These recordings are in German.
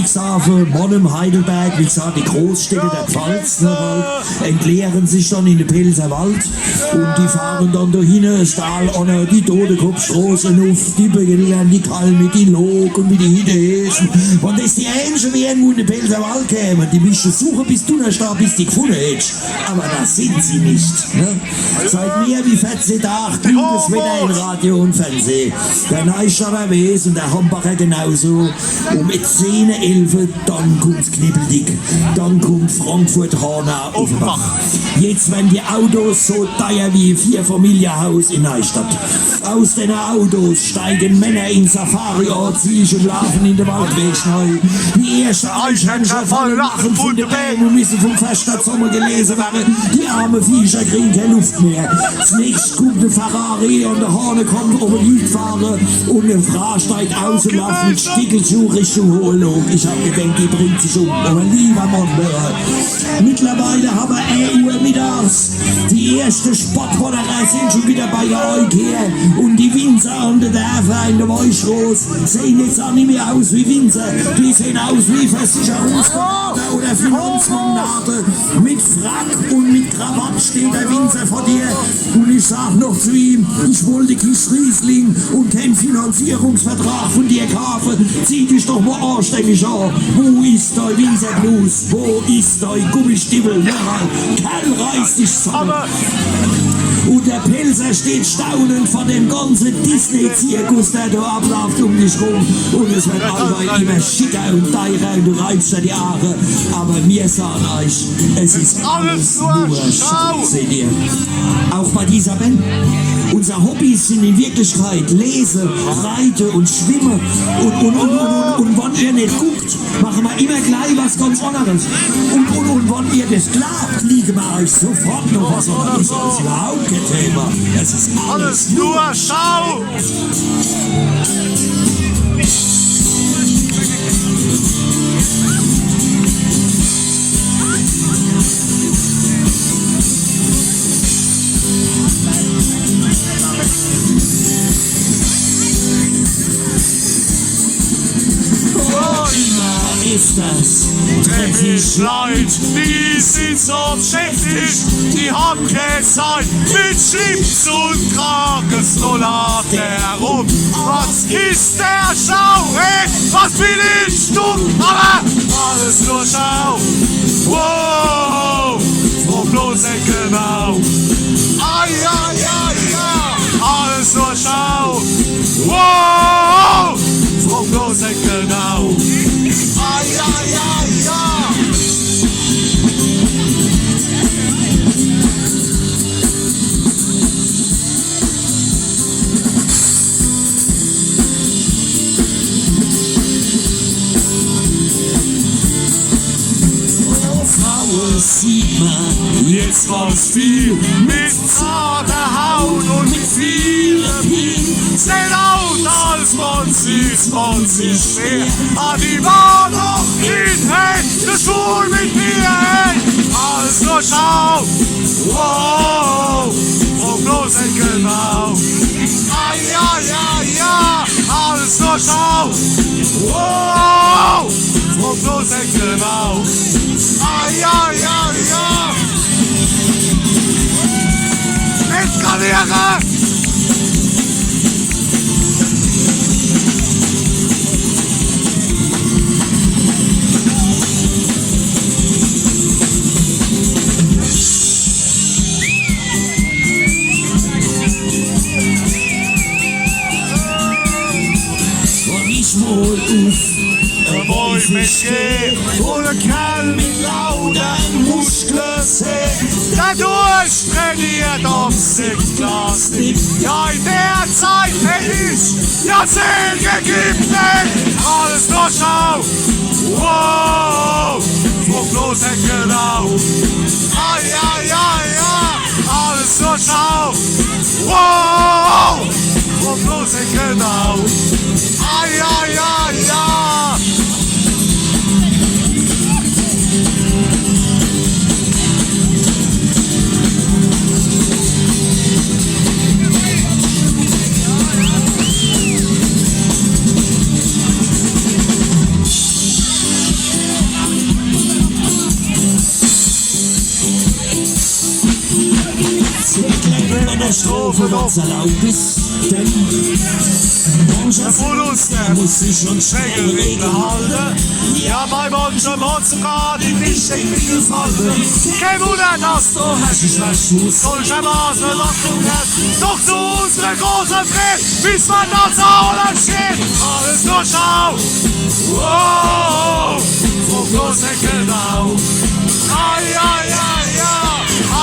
Ludwigshafen, Monnem, Heidelberg, wie gesagt, die Großstädte der Pfalz, entleeren sich dann in den Pelzer Wald und die fahren dann da hin, Stahl an die Todekopfstraße auf, die beginnen die Kalm mit die Lok und mit die Hidehesen. Und das die Ähnchen wie irgendwo in den Pelzer Wald kämen, die müssen suchen bis Donnerstag, bis die gefunden hättest. Aber das sind sie nicht. Ne? Seit mehr wie 14 Tagen gutes Wetter in Radio und Fernsehen. Der Neustadter weiß und der Hambacher genauso. Und mit 10, 11, dann kommt's knibbeldick. Dann kommt Frankfurt-Hanau auf den Bach. Jetzt werden die Autos so teuer wie ein Vierfamilienhaus in Neustadt. Aus den Autos steigen Männer in Safari-Anzüge und laufen in den Waldweg schnell. Die ersten Einschränkungen fallen lachen von den Bäumen und müssen vom Feststadt Sommer gelesen werden. Die armen Viecher kriegen keine Luft mehr. Zunächst kommt der Ferrari und der Hahn kommt über die fahren und eine Frau steigt aus und läuft mit Stickelschuh Richtung Hohenlohe. Ich hab gedacht, die bringt sich um. Aber lieber Mann, mittlerweile haben wir 1 Uhr mittags. Die ersten Sportmoderer sind schon wieder bei der Eukehre und die Winzer und der Dörfer in der Weinstraße sehen jetzt auch nicht mehr aus wie Winzer. Die sehen aus wie Versicherungsberater oder Finanzmagnate. Mit Frack und mit Krawatte steht der Winzer vor dir und ich sag noch zu ihm, ich wollte Kies Riesling und kein Finanzierungsvertrag von dir kaufen. Zieh dich doch mal anständig an. Wo ist dein Winzer Blues? Wo ist dein Gummistiefel? Kerl, reiß dich zusammen. Und der Pelzer steht staunend vor dem ganzen Disney-Zirkus, der da abläuft um dich rum. Und es wird allweil immer schicker und teurer und du reibst dir die Haare. Aber wir sagen euch, es ist alles nur Schau, seht ihr. Auch bei dieser Band. Unsere Hobbys sind in Wirklichkeit Lesen, Reiten und Schwimmen. Und wenn ihr nicht guckt, machen wir immer gleich was ganz anderes. Und wenn ihr das glaubt, liegen wir euch sofort noch was. Aber das ist uns überhaupt kein Thema. Es ist alles nur Schau. Ist das? Treff ich Leute, die sind so beschäftigt, die haben keine Zeit mit Schlips und Kragenstolat herum. Was ist der Schau? Hey, was bin ich dumm? Aber alles nur Schau. Wow, wo bloß genau. Ai, ai, ai, ja, alles nur Schau. Wow, wo bloß genau. Ai, ai, ai, ja. Oh, Frauen sieht man jetzt ganz viel mit zarter Haut und mit vielen Pien. Sehen aus, als man sich schwer. Ah, die war noch in, hey, das Schwul mit mir, hey. Alles nur Schau, wow, wo bloß nicht genau. Ah, ja, ja, ja, alles nur Schau, wow, wo bloß nicht genau. Ah, ja, ja, ja. Eskaliere! Wohl auf, wo ich mich geh, wo der Kerl mit lauten Muskeln seh, dadurch trainiert auf Sitzplastik. Ja, in der Zeit hätt ich Jahrzehnte gegeben, alles nur Schau, wow, wo bloß nicht genau. Ah, ja, ja, ja, alles nur Schau, wow, wo bloß nicht genau. Ah, ja, ja, ja. Strophe, was erlaubt ist, denn mancher muss sich an Regeln halten. Ja, bei manchen Worten kann ich nicht gefallen. Kein Wunder, dass du ich was muss. solche Maße Lachung hast. Doch zu unserer großen Fried, bis man das Aulen steht. Alles nur schau. Wow, wo bloß genau. Ai, ai, ai, ja,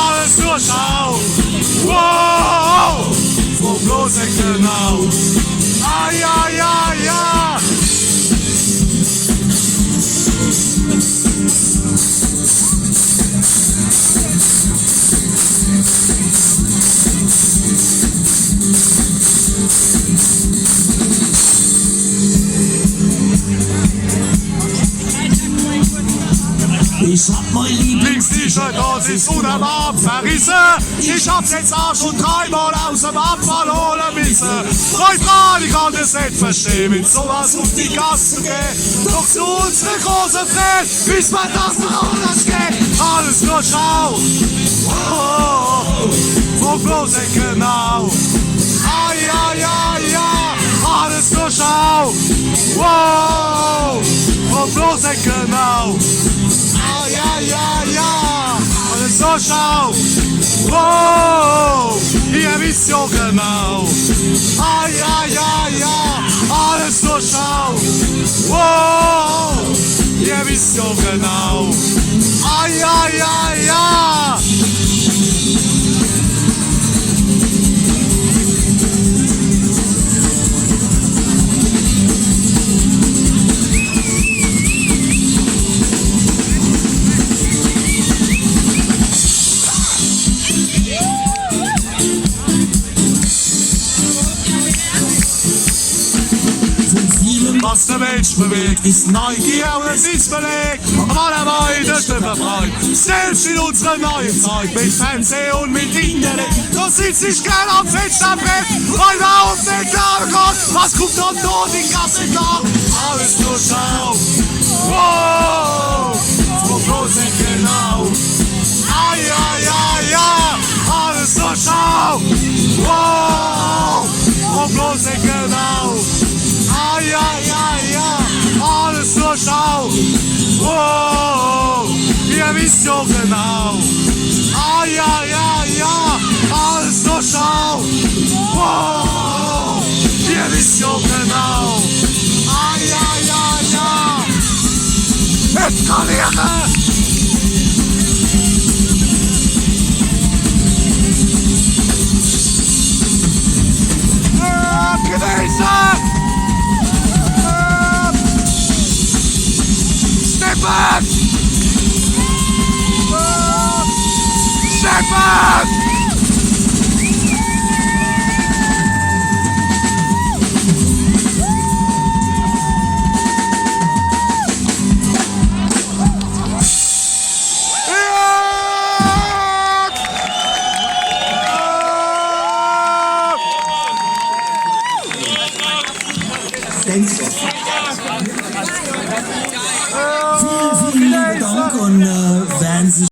alles nur schau. Wow, wo bloß genau. Ai, ai, ai, ja. Ich hab mein Lieblings-T-Shirt, das ist wunderbar verrissen. Ich hab's jetzt auch schon dreimal aus dem Abfall holen müssen. Neutral, ich kann das nicht verstehen, wenn sowas auf die Gassen geht. Doch zu unserer großen Fred, bis man das noch anders geht. Alles nur schau. Oh, wo bloß nicht genau. Ai, ai, ai, ja, alles nur schau. Wow, wo bloß nicht genau. Ja, ja, ja, alles so schau. Wow, ihr wisst ja genau. Ah, ja, ja, ja, alles so schau. Wow, ihr wisst ja genau. Ah, ja, ja, ja. Was der Mensch bewegt, ist Neugier und es ist belegt. Aber alle beide Stimmen frei. Selbst in unserer neuen Zeit mit Fernsehen und mit Internet. So sitzt ich gern am Fensterbrett, weil wir auf den klaren Gott. Was kommt dann da die Gasse klar? Alles nur schau. Wow, so bloß nicht genau. Ah, ja, ja, ja, alles nur schau. Wow, so bloß nicht genau. Ah, ja, ja, ja, alles nur schau. Oh, ihr wisst ja genau. Ah, ja, ja, ja, alles nur schau. Oh, ihr wisst ja genau. Ah, ja, ja, ja. Eskaliere! Gewesen! Shepherd! Shepherd! Thanks.